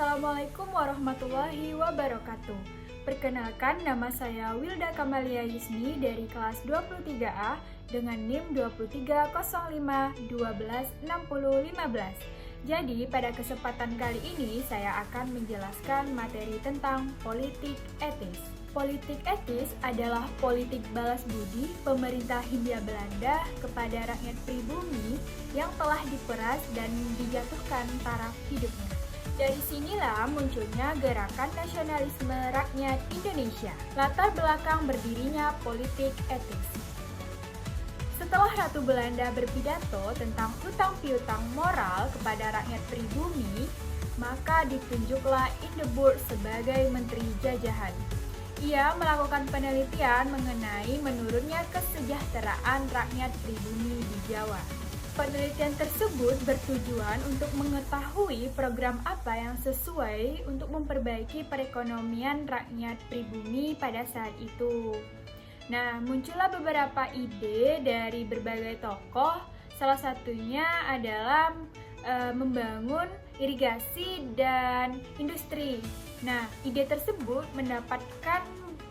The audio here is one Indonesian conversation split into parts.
Assalamualaikum warahmatullahi wabarakatuh. Perkenalkan, nama saya Wilda Kamalia Yusni dari kelas 23A dengan NIM 2305126015. Jadi, pada kesempatan kali ini saya akan menjelaskan materi tentang politik etis. Politik etis adalah politik balas budi pemerintah Hindia Belanda kepada rakyat pribumi yang telah diperas dan dijatuhkan taraf hidupnya. Dari sinilah munculnya gerakan nasionalisme rakyat Indonesia. Latar belakang berdirinya politik etis. Setelah Ratu Belanda berpidato tentang hutang piutang moral kepada rakyat pribumi, maka ditunjuklah Hindenburg sebagai menteri jajahan. Ia melakukan penelitian mengenai menurunnya kesejahteraan rakyat pribumi di Jawa. Penelitian tersebut bertujuan untuk mengetahui program apa yang sesuai untuk memperbaiki perekonomian rakyat pribumi pada saat itu. Nah, muncullah beberapa ide dari berbagai tokoh, salah satunya adalah membangun irigasi dan industri. Nah, ide tersebut mendapatkan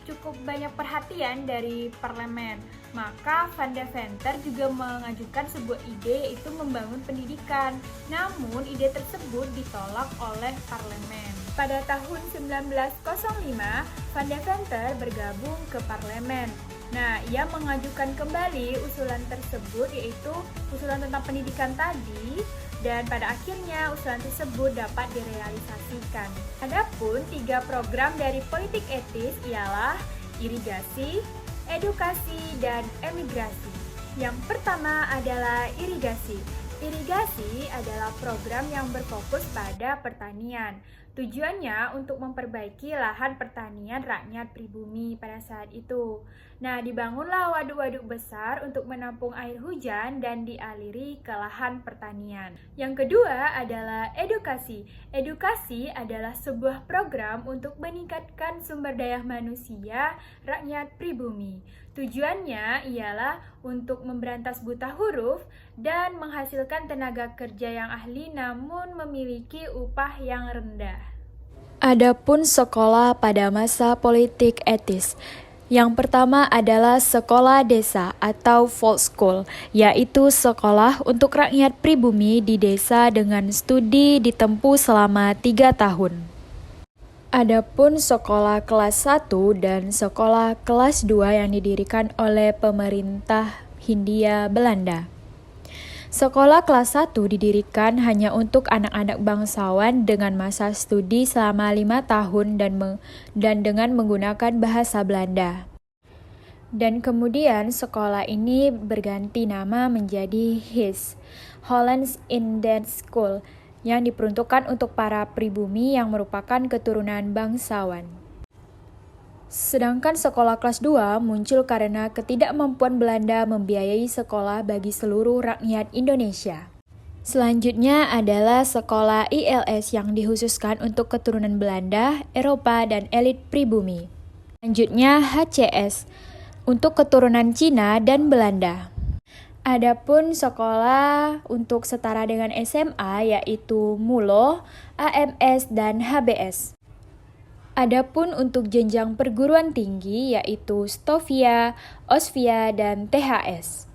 cukup banyak perhatian dari parlemen. Maka Van de Venter juga mengajukan sebuah ide, yaitu membangun pendidikan. Namun ide tersebut ditolak oleh parlemen. Pada tahun 1905, Van de Venter bergabung ke parlemen. Nah, ia mengajukan kembali usulan tersebut, yaitu usulan tentang pendidikan tadi, dan pada akhirnya usulan tersebut dapat direalisasikan. Adapun 3 program dari politik etis ialah irigasi, edukasi, dan emigrasi. Yang pertama adalah irigasi. Irigasi adalah program yang berfokus pada pertanian. Tujuannya untuk memperbaiki lahan pertanian rakyat pribumi pada saat itu. Nah, dibangunlah waduk-waduk besar untuk menampung air hujan dan dialiri ke lahan pertanian. Yang kedua adalah edukasi. Edukasi adalah sebuah program untuk meningkatkan sumber daya manusia rakyat pribumi. Tujuannya ialah untuk memberantas buta huruf dan menghasilkan tenaga kerja yang ahli namun memiliki upah yang rendah. Adapun sekolah pada masa politik etis. Yang pertama adalah sekolah desa atau Volksschule, yaitu sekolah untuk rakyat pribumi di desa dengan studi ditempuh selama 3 tahun. Adapun sekolah kelas 1 dan sekolah kelas 2 yang didirikan oleh pemerintah Hindia Belanda. Sekolah kelas 1 didirikan hanya untuk anak-anak bangsawan dengan masa studi selama 5 tahun dan dengan menggunakan bahasa Belanda. Dan kemudian sekolah ini berganti nama menjadi HIS, Hollands Indian School, yang diperuntukkan untuk para pribumi yang merupakan keturunan bangsawan. Sedangkan sekolah kelas 2 muncul karena ketidakmampuan Belanda membiayai sekolah bagi seluruh rakyat Indonesia. Selanjutnya adalah sekolah ILS yang dikhususkan untuk keturunan Belanda, Eropa, dan elit pribumi. Selanjutnya HCS untuk keturunan Cina dan Belanda. Adapun sekolah untuk setara dengan SMA yaitu MULO, AMS, dan HBS. Adapun untuk jenjang perguruan tinggi yaitu STOVIA, OSVIA, dan THS.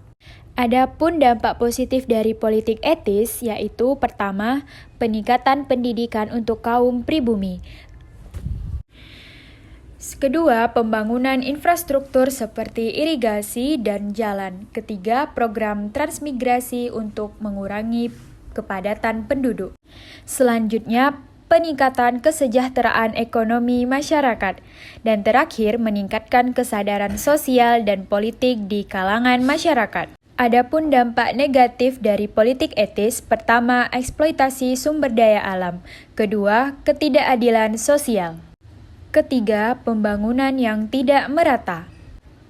Adapun dampak positif dari politik etis yaitu pertama, peningkatan pendidikan untuk kaum pribumi. Kedua, pembangunan infrastruktur seperti irigasi dan jalan. Ketiga, program transmigrasi untuk mengurangi kepadatan penduduk. Selanjutnya, peningkatan kesejahteraan ekonomi masyarakat. Dan terakhir, meningkatkan kesadaran sosial dan politik di kalangan masyarakat. Adapun dampak negatif dari politik etis, pertama, eksploitasi sumber daya alam. Kedua, ketidakadilan sosial. Ketiga, pembangunan yang tidak merata.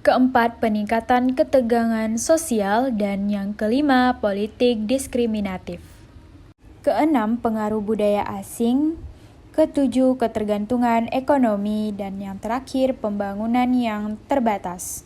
Keempat, peningkatan ketegangan sosial. Dan yang kelima, politik diskriminatif. Keenam, pengaruh budaya asing. Ketujuh, ketergantungan ekonomi. Dan yang terakhir, pembangunan yang terbatas.